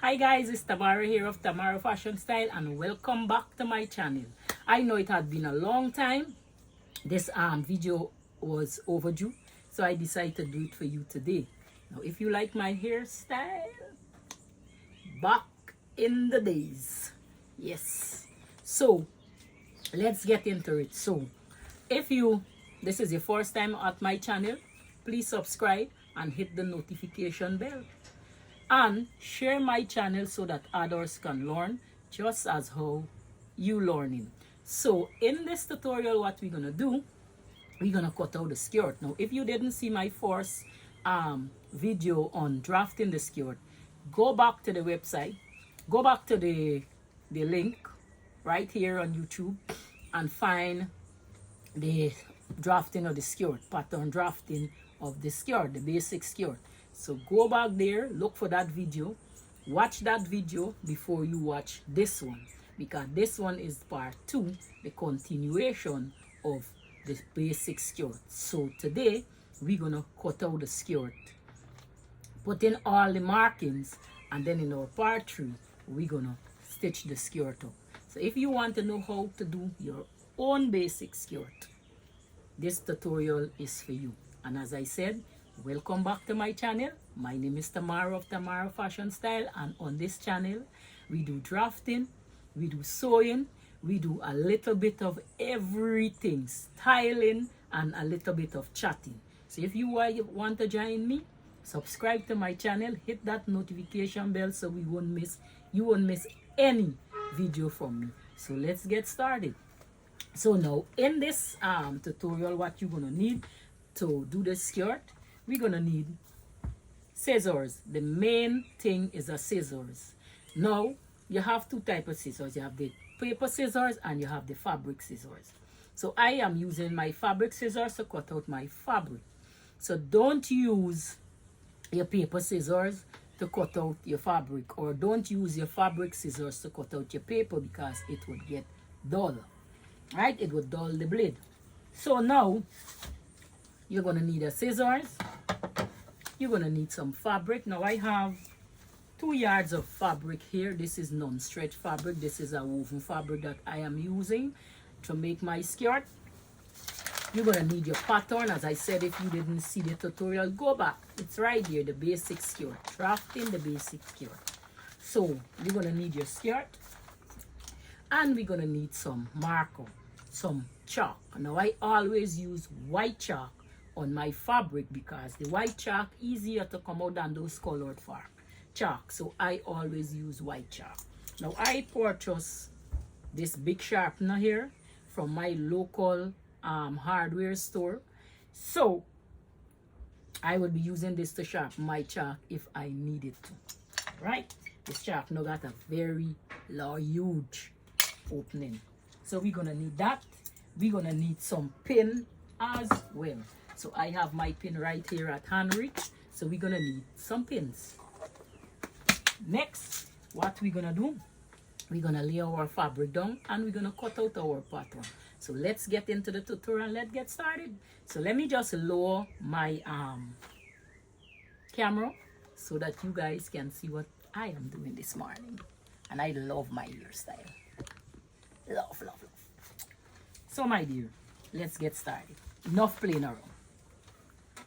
Hi guys, it's Tamara here of Tamara Fashion Style and welcome back to my channel. I know it had been a long time. This video was overdue, so I decided to do it for you today. Now if you like my hairstyle, back in the days, yes. So let's get into it. So if this is your first time at my channel, please subscribe and hit the notification bell. And share my channel so that others can learn just as how you learning. So in this tutorial, what we're gonna do, we're gonna cut out the skirt. Now if you didn't see my first video on drafting the skirt, go back to the website, go back to the link right here on YouTube and find the drafting of the skirt, pattern drafting of the skirt, the basic skirt. So go back there, look for that video, watch that video before you watch this one, because this one is part 2, the continuation of the basic skirt. So today we're gonna cut out the skirt, put in all the markings, and then in our part 3 we're gonna stitch the skirt up. So if you want to know how to do your own basic skirt, this tutorial is for you. And as I said, welcome back to my channel. My name is Tamara of Tamara Fashion Style, and on this channel we do drafting, we do sewing, we do a little bit of everything, styling, and a little bit of chatting. So if you want to join me, subscribe to my channel, hit that notification bell so you won't miss any video from me. So let's get started. So now in this tutorial, what you're gonna need to do the skirt, we're gonna need scissors. The main thing is a scissors. Now you have two types of scissors. You have the paper scissors and you have the fabric scissors. So I am using my fabric scissors to cut out my fabric. So don't use your paper scissors to cut out your fabric, or don't use your fabric scissors to cut out your paper, because it would get dull, right? It would dull the blade. So now you're gonna need a scissors, you're gonna need some fabric. Now I have 2 yards of fabric here. This is non-stretch fabric. This is a woven fabric that I am using to make my skirt. You're gonna need your pattern. As I said, if you didn't see the tutorial, go back. It's right here, the basic skirt, drafting the basic skirt. So you're gonna need your skirt, and we're gonna need some marker, some chalk. Now I always use white chalk on my fabric because the white chalk easier to come out than those colored chalk. So I always use white chalk. Now I purchased this big sharpener here from my local hardware store. So I will be using this to sharpen my chalk if I needed to. Right? This sharpener got a very huge opening. So we're gonna need that. We're gonna need some pin as well. So I have my pin right here at hand reach. So we're gonna need some pins. Next, what we're gonna do, we're gonna lay our fabric down and we're gonna cut out our pattern. So let's get into the tutorial. Let's get started. So let me just lower my camera so that you guys can see what I am doing this morning. And I love my hairstyle. Love, love, love. So my dear, let's get started. Enough playing around.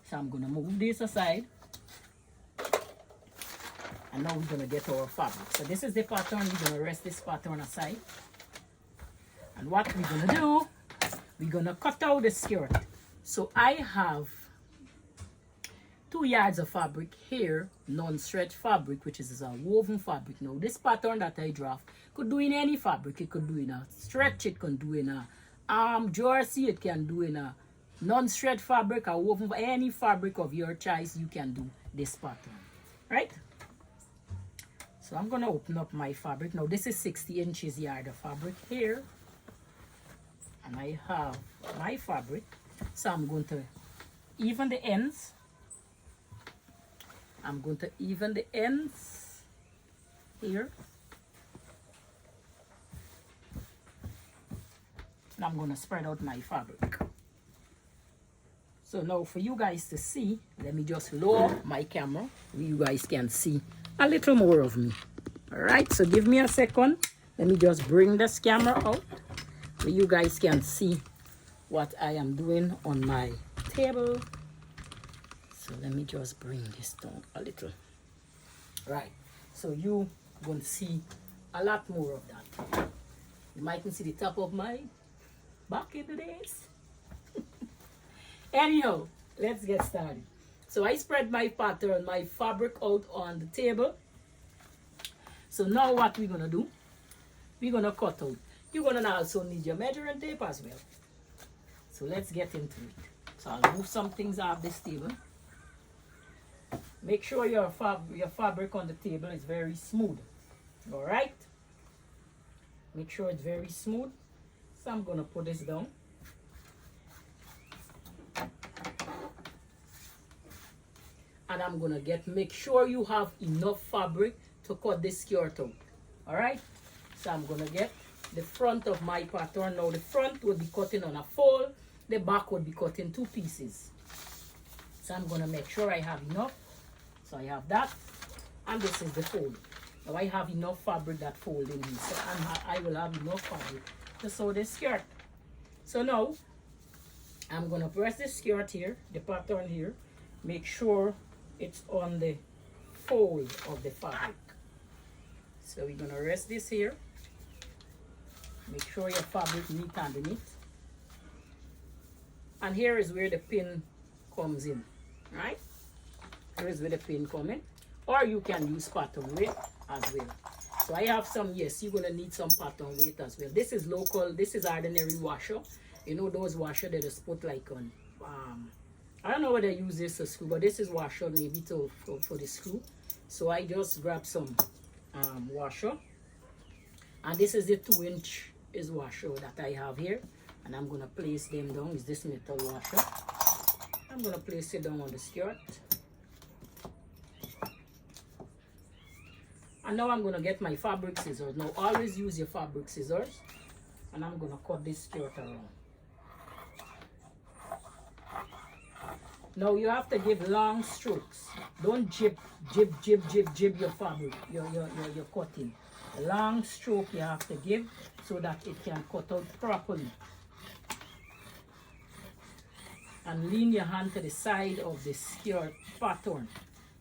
So I'm gonna move this aside. And now we're gonna get our fabric. So this is the pattern. We're gonna rest this pattern aside. And what we're gonna do, we're gonna cut out the skirt. So I have 2 yards of fabric here, non-stretch fabric, which is a woven fabric. Now this pattern that I draft could do in any fabric. It could do in a stretch, it can do in a jersey, it can do in a non-stretch fabric, a woven, any fabric of your choice, you can do this pattern, right? So I'm gonna open up my fabric. Now this is 60 inches yard of fabric here, and I have my fabric. So I'm going to even the ends. I'm going to even the ends here. And I'm going to spread out my fabric. So now for you guys to see, let me just lower my camera. You guys can see a little more of me. All right, so give me a second. Let me just bring this camera out so you guys can see what I am doing on my table. So let me just bring this down a little. Right, so you going to see a lot more of that. You might see the top of my back in the days. Anyhow, let's get started. So I spread my pattern, my fabric out on the table. So now what we're going to do, we're going to cut out. You're going to also need your measuring tape as well. So let's get into it. So I'll move some things off this table. Make sure your fabric on the table is very smooth. All right? Make sure it's very smooth. So I'm going to put this down. And I'm going to make sure you have enough fabric to cut this skirt out. All right? So I'm going to get the front of my pattern. Now the front will be cutting on a fold. The back will be cut in 2 pieces. So I'm going to make sure I have enough. So I have that. And this is the fold. Now I have enough fabric that fold in here. So I will have enough fabric to sew this skirt. So now I'm going to press the skirt here, the pattern here. Make sure it's on the fold of the fabric. So we're going to rest this here. Make sure your fabric neat underneath. And here is where the pin comes in, right? Here is where the pin comes in. Or you can use pattern weight as well. So I have some, yes, you're going to need some pattern weight as well. This is local, this is ordinary washer. You know those washer they just put like on, I don't know whether they use this to screw, but this is washer maybe for the screw. So I just grab some washer. And this is the 2-inch is washer that I have here. And I'm going to place them down. Is this metal washer? I'm going to place it down on the skirt. And now I'm going to get my fabric scissors. Now always use your fabric scissors. And I'm going to cut this skirt around. Now you have to give long strokes. Don't jib your fabric, your cutting. A long stroke you have to give so that it can cut out properly. And lean your hand to the side of the skirt pattern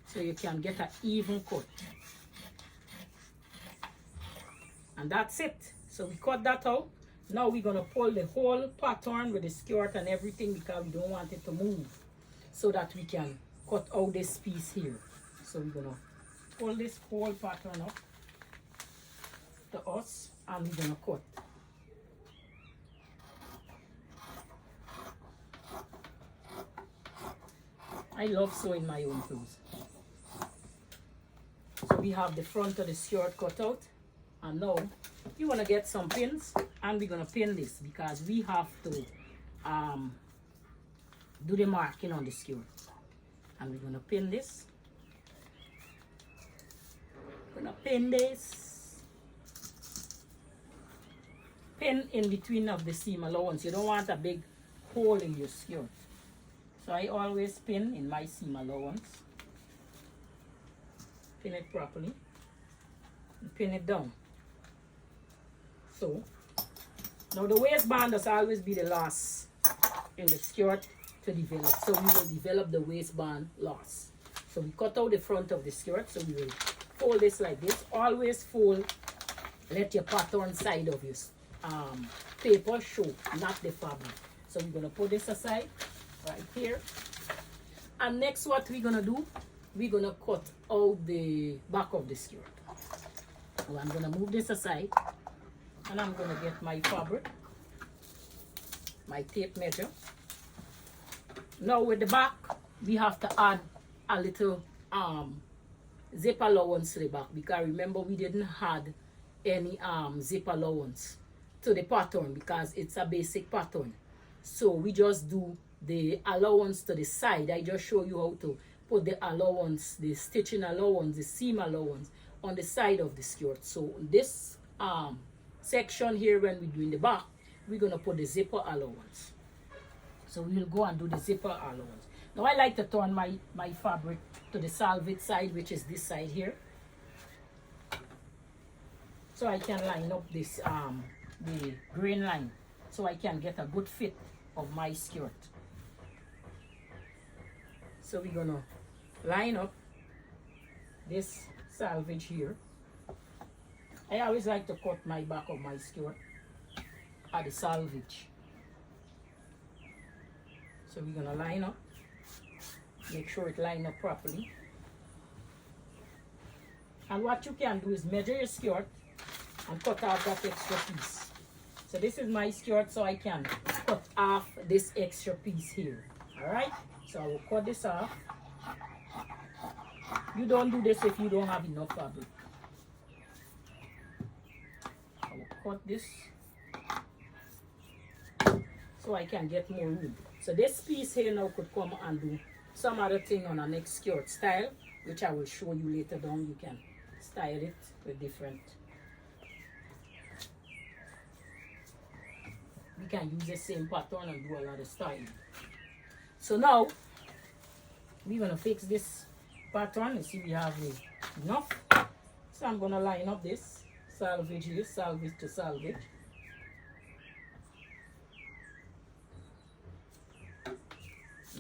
so you can get an even cut. And that's it. So we cut that out. Now we're going to pull the whole pattern with the skirt and everything because we don't want it to move, so that we can cut out this piece here. So we're going to pull this whole pattern up to us and we're going to cut. I love sewing my own clothes. So we have the front of the skirt cut out. And now you want to get some pins and we're going to pin this because we have to do the marking on the skirt. And we're going to pin this. We're going to pin this. Pin in between of the seam allowance. You don't want a big hole in your skirt. So I always pin in my seam allowance. Pin it properly. And pin it down. So, now the waistband does always be the last in the skirt to develop. So we will develop the waistband last. So we cut out the front of the skirt. So we will fold this like this. Always fold. Let your pattern side of your paper show, not the fabric. So we're going to put this aside right here. And next what we're going to do, we're going to cut out the back of the skirt. So I'm going to move this aside. And I'm going to get my fabric, my tape measure. Now with the back, we have to add a little zip allowance to the back because remember we didn't add any zip allowance to the pattern because it's a basic pattern. So we just do the allowance to the side. I just show you how to put the allowance, the stitching allowance, the seam allowance on the side of the skirt. So this section here when we're doing the back, we're going to put the zipper allowance. So we'll go and do the zipper allowance. Now I like to turn my fabric to the salvage side, which is this side here. so I can line up this the grain line, so I can get a good fit of my skirt. So we're gonna line up this selvage here. I always like to cut my back of my skirt at the selvage. So we're gonna line up, make sure it line up properly. And what you can do is measure your skirt and cut off that extra piece. So this is my skirt, so I can cut off this extra piece here. Alright, so I will cut this off. You don't do this if you don't have enough fabric. I will cut this so I can get more room. So this piece here now could come and do some other thing on our next skirt style, which I will show you later down. You can style it with different. We can use the same pattern and do a lot of styling. So now we're gonna fix this pattern. You see we have enough. So I'm gonna line up this selvage here, selvage to selvage.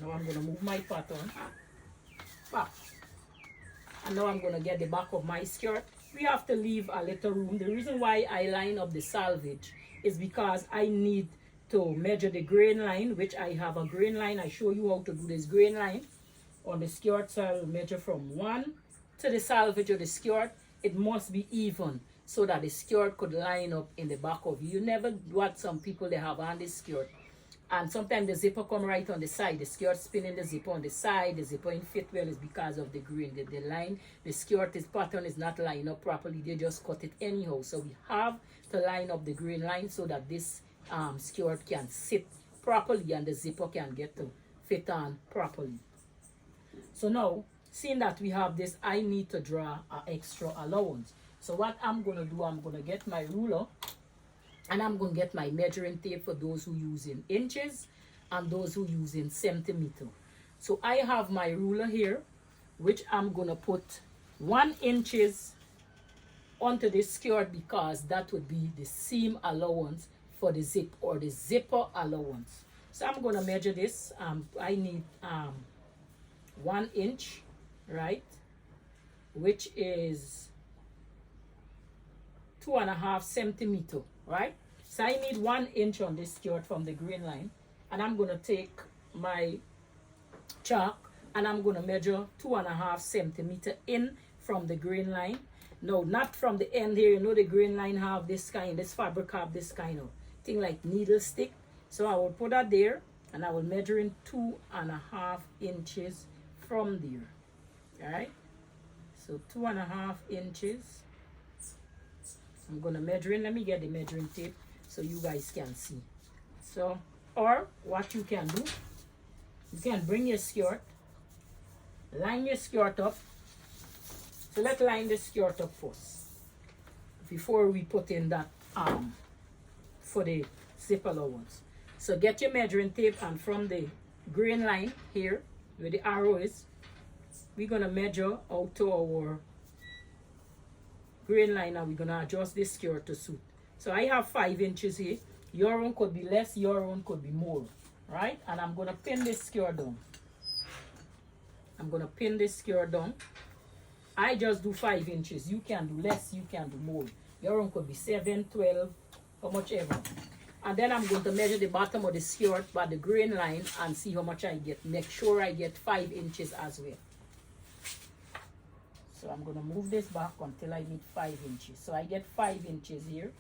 Now I'm gonna move my pattern back. And now I'm gonna get the back of my skirt. We have to leave a little room. The reason why I line up the selvage is because I need to measure the grain line, which I have a grain line. I show you how to do this grain line on the skirt. So I'll measure from one to the selvage of the skirt. It must be even so that the skirt could line up in the back of you. You never what some people they have on this skirt. And sometimes the zipper come right on the side. The skirt spinning the zipper on the side. The zipper in fit well is because of the grain. The line, the skirt, this pattern is not lined up properly. They just cut it anyhow. So we have to line up the grain line so that this skirt can sit properly and the zipper can get to fit on properly. So now, seeing that we have this, I need to draw an extra allowance. So what I'm going to do, I'm going to get my ruler. And I'm going to get my measuring tape for those who use in inches and those who use in centimeter. So I have my ruler here, which I'm going to put 1 inch onto this skirt because that would be the seam allowance for the zip or the zipper allowance. So I'm going to measure this. I need 1 inch, right, which is 2.5 centimeter. Right, so I need 1 inch on this skirt from the grain line, and I'm going to take my chalk and I'm going to measure 2.5 centimeter in from the grain line. No, not from the end here. You know the grain line have this kind, this fabric have this kind of thing like needle stick. So I will put that there and I will measure in 2.5 inches from there. All right, so 2.5 inches. I'm going to measure in. Let me get the measuring tape so you guys can see. So, or what you can do, you can bring your skirt, line your skirt up. So let's line the skirt up first before we put in that for the zip allowance. So get your measuring tape and from the grain line here where the arrow is, we're going to measure out to our grain line and we're going to adjust this skirt to suit. So I have 5 inches here. Your own could be less, your own could be more. Right? And I'm going to pin this skirt down. I'm going to pin this skirt down. I just do 5 inches. You can do less, you can do more. Your own could be 7, 12, how much ever. And then I'm going to measure the bottom of the skirt by the grain line and see how much I get. Make sure I get 5 inches as well. So I'm going to move this back until I need 5 inches. So I get 5 inches here.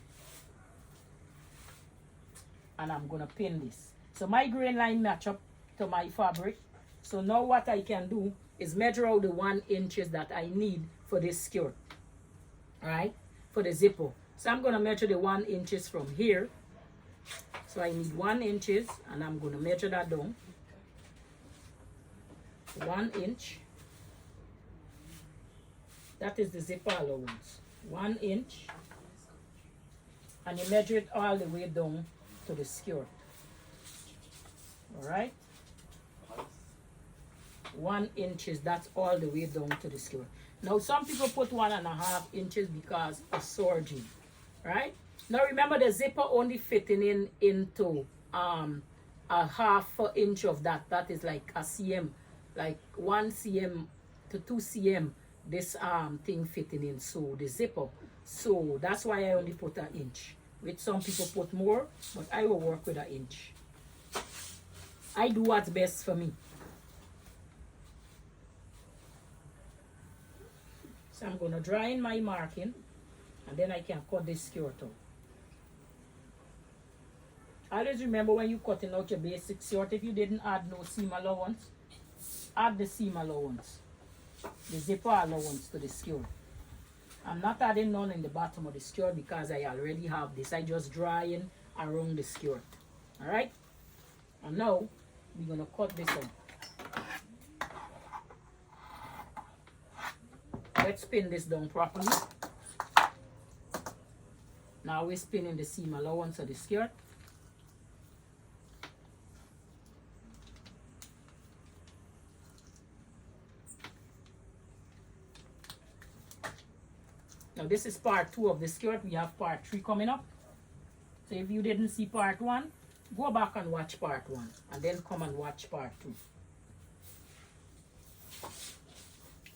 And I'm going to pin this. So my grain line match up to my fabric. So now what I can do is measure out the 1 inches that I need for this skirt. Alright? For the zipper. So I'm going to measure the 1 inches from here. So I need 1 inches and I'm going to measure that down. 1 inch. That is the zipper allowance. 1 inch. And you measure it all the way down to the skirt. Alright? 1 inch, that's all the way down to the skirt. Now some people put 1.5 inches because of serging. right? Now remember the zipper only fitting into a half inch of that. That is like a cm, like 1 cm to 2 cm. This thing fitting in, so the zipper. So that's why I only put an inch. With some people put more, but I will work with an inch. I do what's best for me. So I'm gonna draw in my marking, and then I can cut this skirt out. Always remember when you cutting out your basic skirt, if you didn't add no seam allowance, add the seam allowance, the zipper allowance to the skirt. I'm not adding none in the bottom of the skirt because I already have this. I just draw in around the skirt. Alright? And now we're gonna cut this out. Let's spin this down properly. Now we're spinning the seam allowance of the skirt. Now this is part 2 of the skirt. We have part 3 coming up. So if you didn't see part 1, go back and watch part 1 and then come and watch part 2.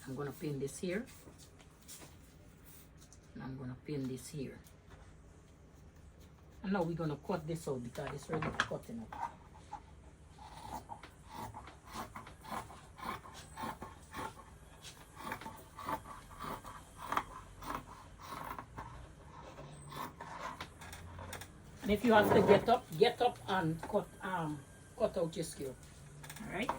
I'm going to pin this here. And I'm going to pin this here. And now we're going to cut this out because it's ready to cut out. And if you have to get up and cut out your skirt. Alright?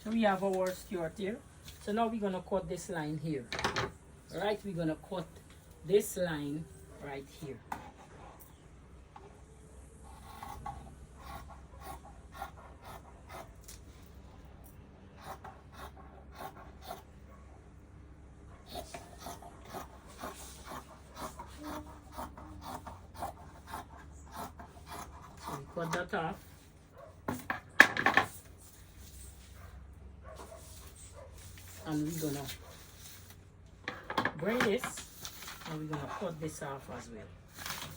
So we have our skirt here. So now we're going to cut this line here. Alright, we're going to cut this line right here. So we cut that off. And we're gonna bring this and we're gonna cut this off as well.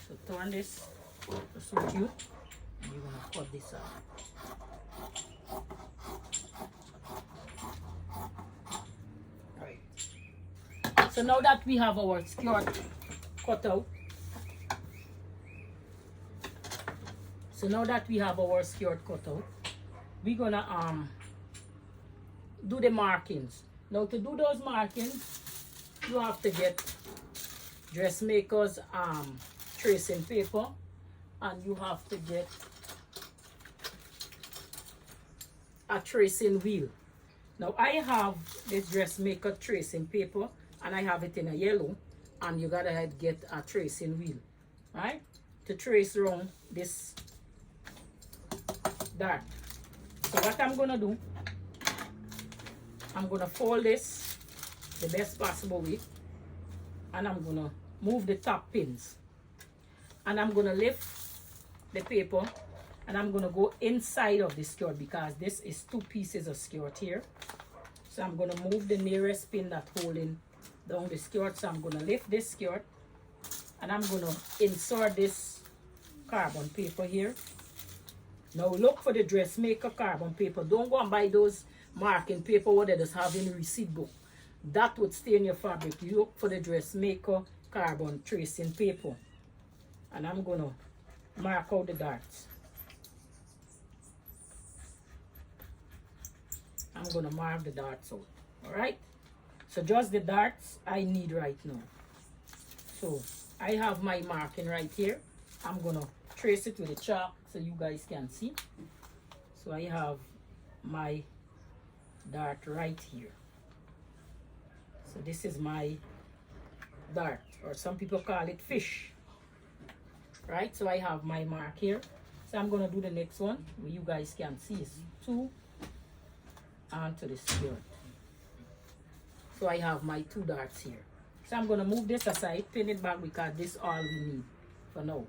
So turn this to suit you and you're gonna cut this off. Alright. So now that we have our skirt cut out, we're gonna do the markings. Now to do those markings, you have to get dressmaker's tracing paper, and you have to get a tracing wheel. Now I have this dressmaker tracing paper and I have it in a yellow, and you gotta get a tracing wheel, right? To trace around this dart. So what I'm gonna do, I'm gonna fold this the best possible way, and I'm gonna move the top pins, and I'm gonna lift the paper, and I'm gonna go inside of the skirt because this is 2 pieces of skirt here. So I'm gonna move the nearest pin that's holding down the skirt. So I'm gonna lift this skirt, and I'm gonna insert this carbon paper here. Now look for the dressmaker carbon paper. Don't go and buy those marking paper what they just have in the receipt book. That would stain your fabric. You look for the dressmaker carbon tracing paper. And I'm gonna mark out the darts. I'm gonna mark the darts out. Alright? So just the darts I need right now. So I have my marking right here. I'm gonna trace it with a chalk so you guys can see. So I have my dart right here. So this is my dart, or some people call it fish. Right, so I have my mark here. So I'm going to do the next one where you guys can see is 2 onto the skirt. So I have my 2 darts here. So I'm going to move this aside, pin it back because this is all we need for now.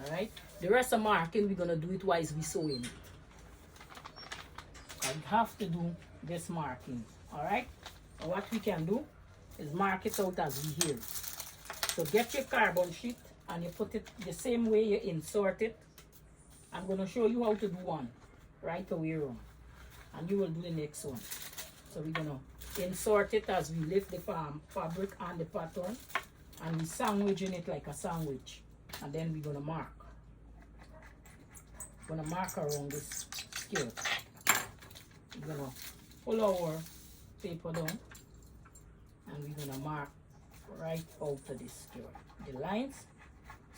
Alright, the rest of marking we're going to do it while we sewing. I have to do this marking. Alright, so what we can do is mark it out as we here. So get your carbon sheet and you put it the same way you insert it. I'm going to show you how to do one right away around. And you will do the next one. So we're going to insert it as we lift the fabric and the pattern. And we sandwich in it like a sandwich. And then we're going to mark. We're going to mark around this skirt. We're going to pull our paper down. And we're going to mark right out of this skirt. The lines.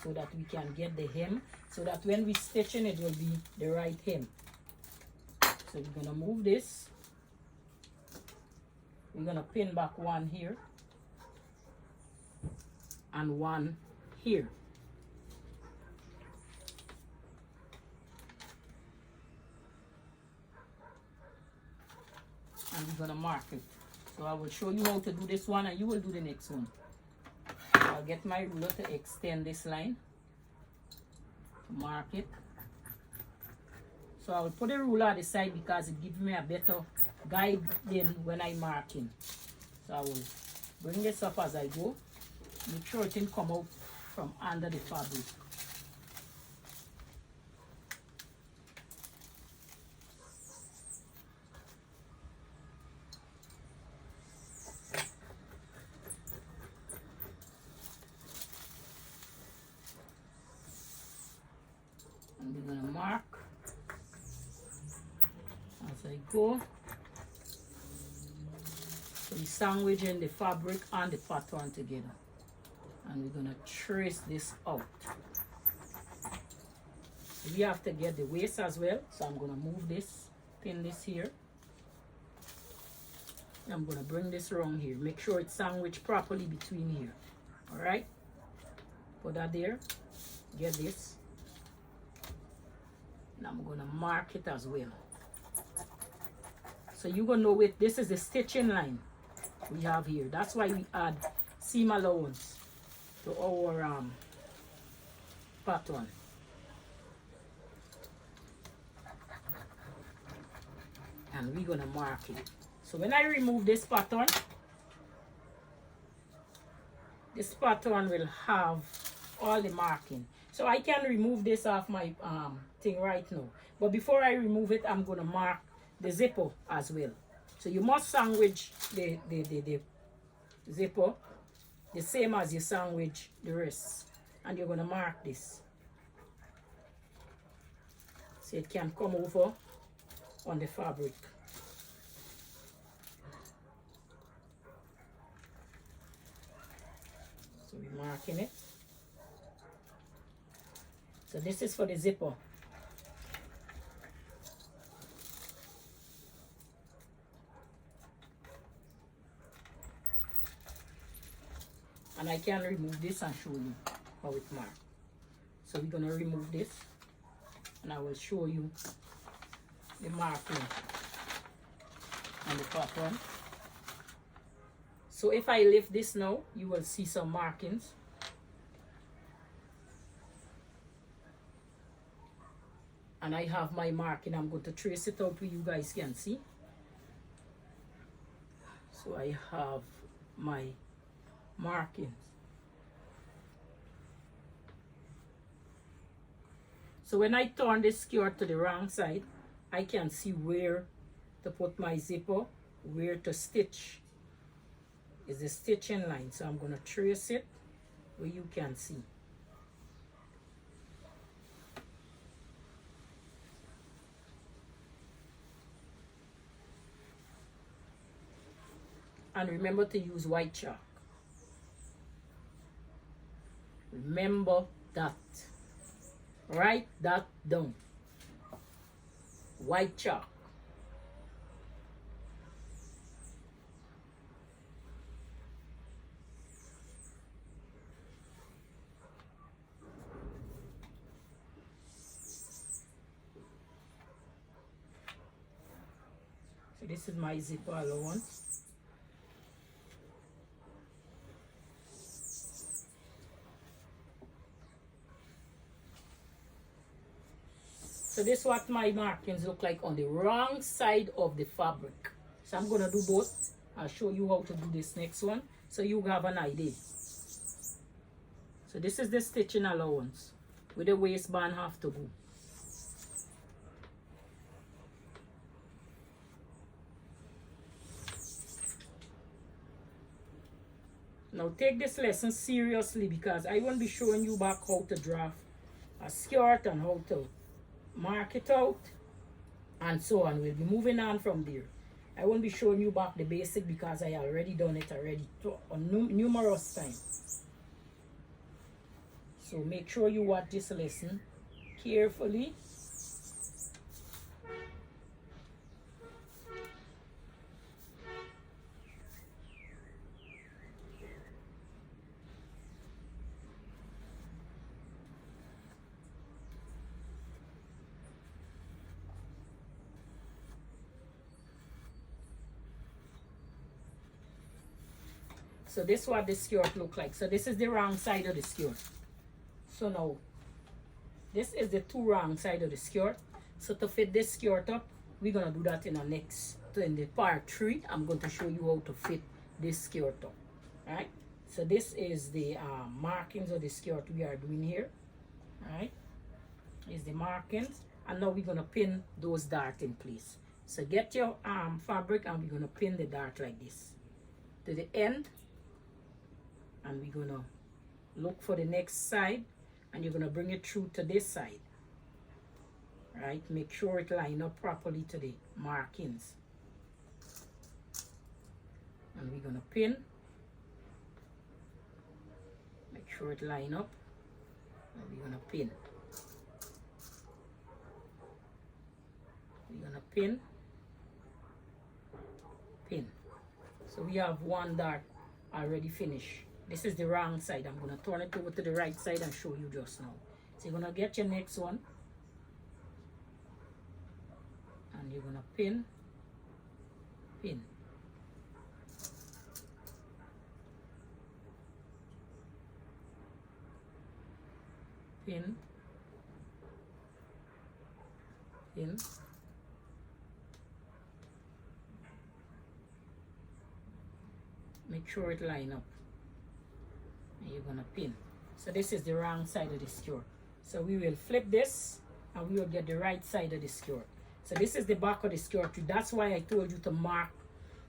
So that we can get the hem. So that when we stitch in it will be the right hem. So we're going to move this. We're going to pin back one here. And one here. And we're going to mark it. So I will show you how to do this one and you will do the next one. I'll get my ruler to extend this line. To mark it. So I will put the ruler at the side because it gives me a better guide than when I'm marking. So I will bring this up as I go. Make sure it didn't come out from under the fabric. And we're going to mark as I go. So we sandwich in the fabric and the pattern together. And we're going to trace this out. We have to get the waist as well. So I'm going to move this, pin this here. I'm going to bring this around here. Make sure it's sandwiched properly between here. Alright? Put that there. Get this. And I'm going to mark it as well. So you're going to know it. This is the stitching line we have here. That's why we add seam allowance to our pattern. And we're going to mark it. So when I remove this pattern will have all the marking. So I can remove this off my thing right now. But before I remove it, I'm going to mark the zipper as well. So you must sandwich the zipper the same as you sandwich the rest. And you're going to mark this. So it can come over on the fabric. So we're marking it. So this is for the zipper. And I can remove this and show you how it marks. So we're going to remove this. And I will show you the marking on the pattern. So if I lift this now, you will see some markings. And I have my marking. I'm going to trace it out where you guys can see. So I have my markings. So when I turn this skirt to the wrong side, I can see where to put my zipper, where to stitch. Is the stitching line. So I'm going to trace it where you can see. And remember to use white chalk. Remember that. Write that down. White chalk. this is my zipper allowance. So this is what my markings look like on the wrong side of the fabric. So I'm going to do both. I'll show you how to do this next one so you have an idea. So this is the stitching allowance with the waistband have to go. Now take this lesson seriously because I won't be showing you back how to draft a skirt and how to mark it out and so on. We'll be moving on from there. I won't be showing you back the basic because I already done it numerous times. So make sure you watch this lesson carefully. So this is what the skirt look like. So this is the wrong side of the skirt. So now, this is the two wrong side of the skirt. So to fit this skirt up, we're going to do that in the part 3. I'm going to show you how to fit this skirt up. Right? So this is the markings of the skirt we are doing here. Right? Is the markings. And now we're going to pin those darts in place. So get your fabric and we're going to pin the dart like this to the end. And we're going to look for the next side and you're going to bring it through to this side. Right? Make sure it line up properly to the markings. And we're going to pin. Make sure it line up. And we're going to pin. We're going to pin. Pin. So we have one dart already finished. This is the wrong side. I'm going to turn it over to the right side and show you just now. So you're going to get your next one. And you're going to pin. Pin. Pin. Pin. Make sure it line up. And you're gonna pin. So this is the wrong side of the skirt. So we will flip this and we will get the right side of the skirt. So this is the back of the skirt. That's why I told you to mark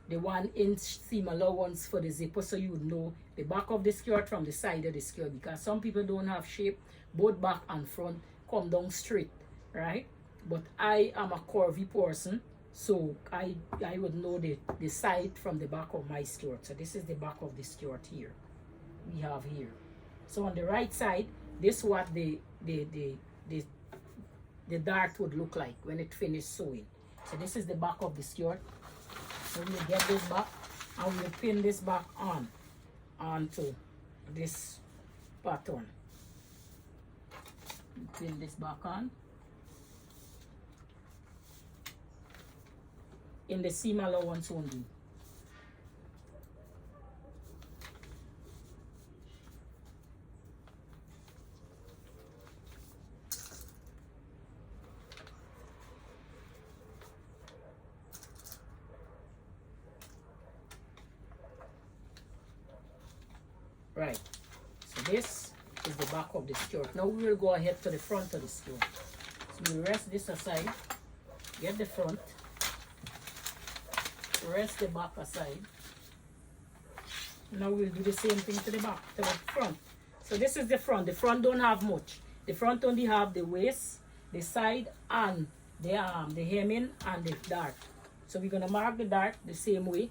the 1-inch seam allowance for the zipper so you would know the back of the skirt from the side of the skirt, because some people don't have shape. Both back and front come down straight, right? But I am a curvy person, so I would know the side from the back of my skirt. So this is the back of the skirt here. We have here. So on the right side, this is what the dart would look like when it finished sewing. So this is the back of the skirt. So we'll get this back and we'll pin this back onto this pattern. Pin this back on. In the seam allowance only. Right, so this is the back of the skirt. Now we will go ahead to the front of the skirt. So we rest this aside, get the front, rest the back aside. Now we'll do the same thing to the back, to the front. So this is the front. The front don't have much. The front only have the waist, the side, and the arm, the hemming, and the dart. So we're gonna mark the dart the same way.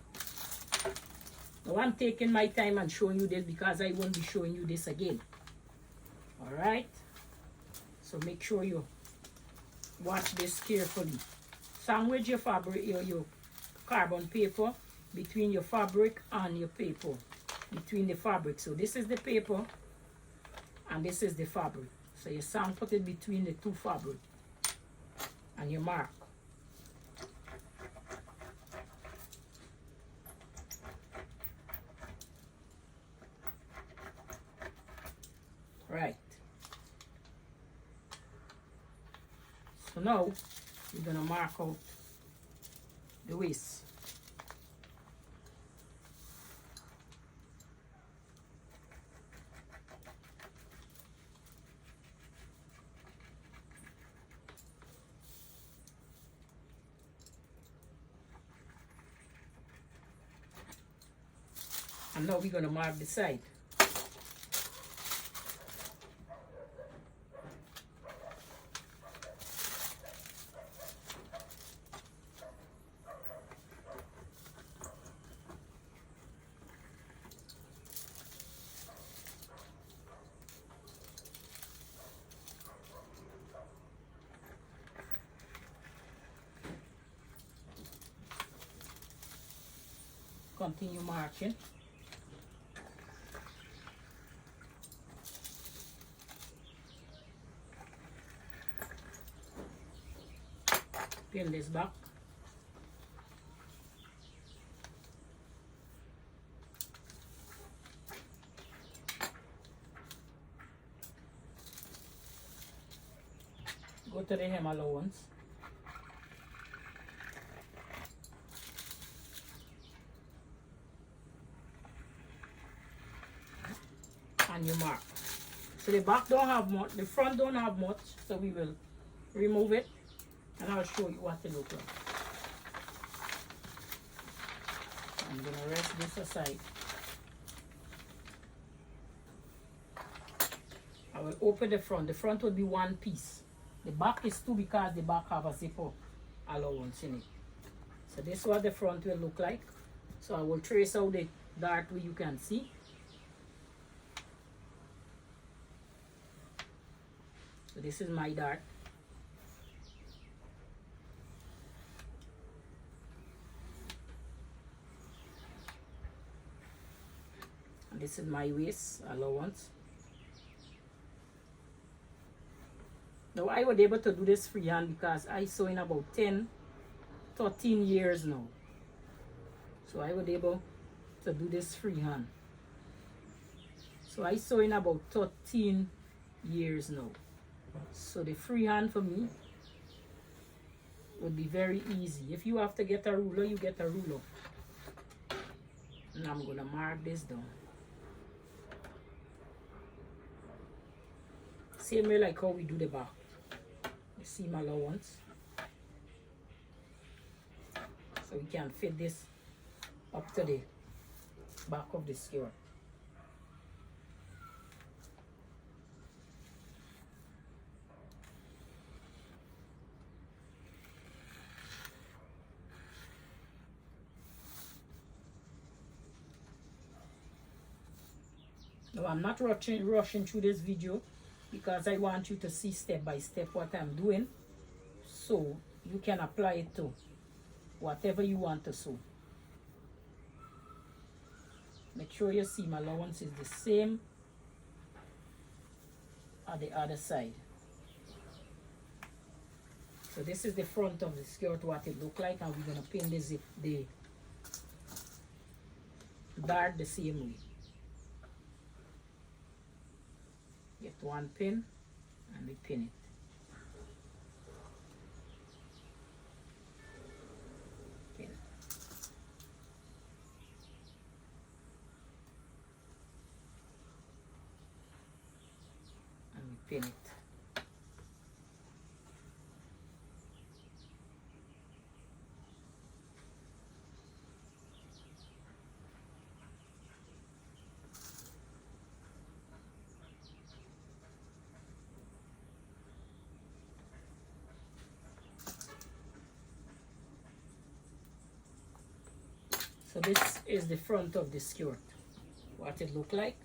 Now I'm taking my time and showing you this because I won't be showing you this again. Alright? So make sure you watch this carefully. Sandwich your fabric, your carbon paper between your fabric and your paper. Between the fabric. So this is the paper and this is the fabric. So you put it between the two fabric and you mark. Right. So now we're gonna mark out the waist. And now we're gonna mark the side. Continue marking. Pin this back. Go to the hem allowance. And you mark. So the back don't have much, the front don't have much, so we will remove it and I'll show you what it looks like. I'm going to rest this aside. I will open the front. The front will be one piece. The back is two because the back have a zipper allowance in it. So this is what the front will look like. So I will trace out the dart where you can see. So this is my dart. And this is my waist allowance. Now I was able to do this freehand because I sew in about 13 years now. So I was able to do this freehand. So I sew in about 13 years now. So the freehand for me would be very easy. If you have to get a ruler, you get a ruler. And I'm gonna mark this down. Same way like how we do the back. The seam allowance. So we can fit this up to the back of the skirt. Now I'm not rushing through this video because I want you to see step by step what I'm doing, so you can apply it to whatever you want to sew. Make sure your seam allowance is the same at the other side. So this is the front of the skirt, what it look like, and we're gonna pin the dart the same way. Get one pin and we pin it. Pin. And we pin it. So this is the front of the skirt, what it look like.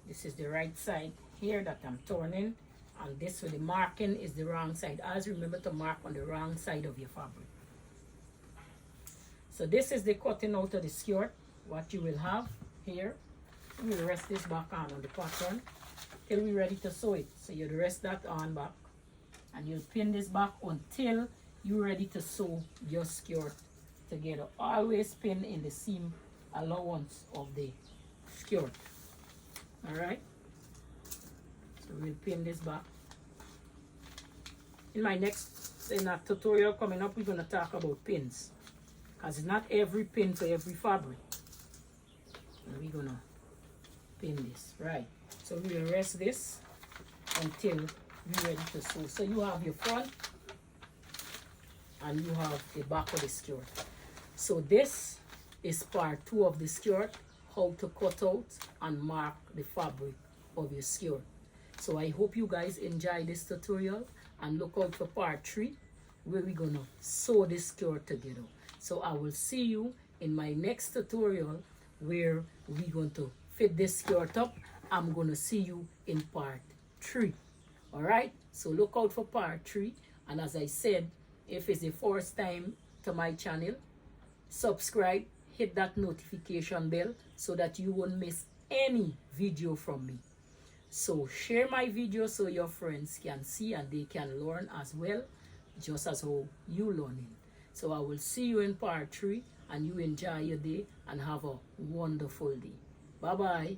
This is the right side here that I'm turning, and this with the marking is the wrong side. Always remember to mark on the wrong side of your fabric. So this is the cutting out of the skirt, what you will have here. We'll rest this back on the pattern till we're ready to sew it. So you'll rest that on back and you'll pin this back until you're ready to sew your skirt together. Always pin in the seam allowance of the skirt. All right. So we'll pin this back. In my next tutorial coming up, we're going to talk about pins, because it's not every pin for every fabric. And we're going to pin this, right? So we will rest this until we're ready to sew. So you have your front and you have the back of the skirt. So this is part 2 of the skirt, how to cut out and mark the fabric of your skirt. So I hope you guys enjoy this tutorial, and look out for part 3 where we're gonna sew this skirt together. So I will see you in my next tutorial where we're going to fit this skirt up. I'm gonna see you in part 3. All right, so look out for part 3. And as I said, if it's the first time to my channel, subscribe, hit that notification bell so that you won't miss any video from me. So share my video so your friends can see and they can learn as well, just as how you learning. So I will see you in part 3, and you enjoy your day and have a wonderful day. Bye bye.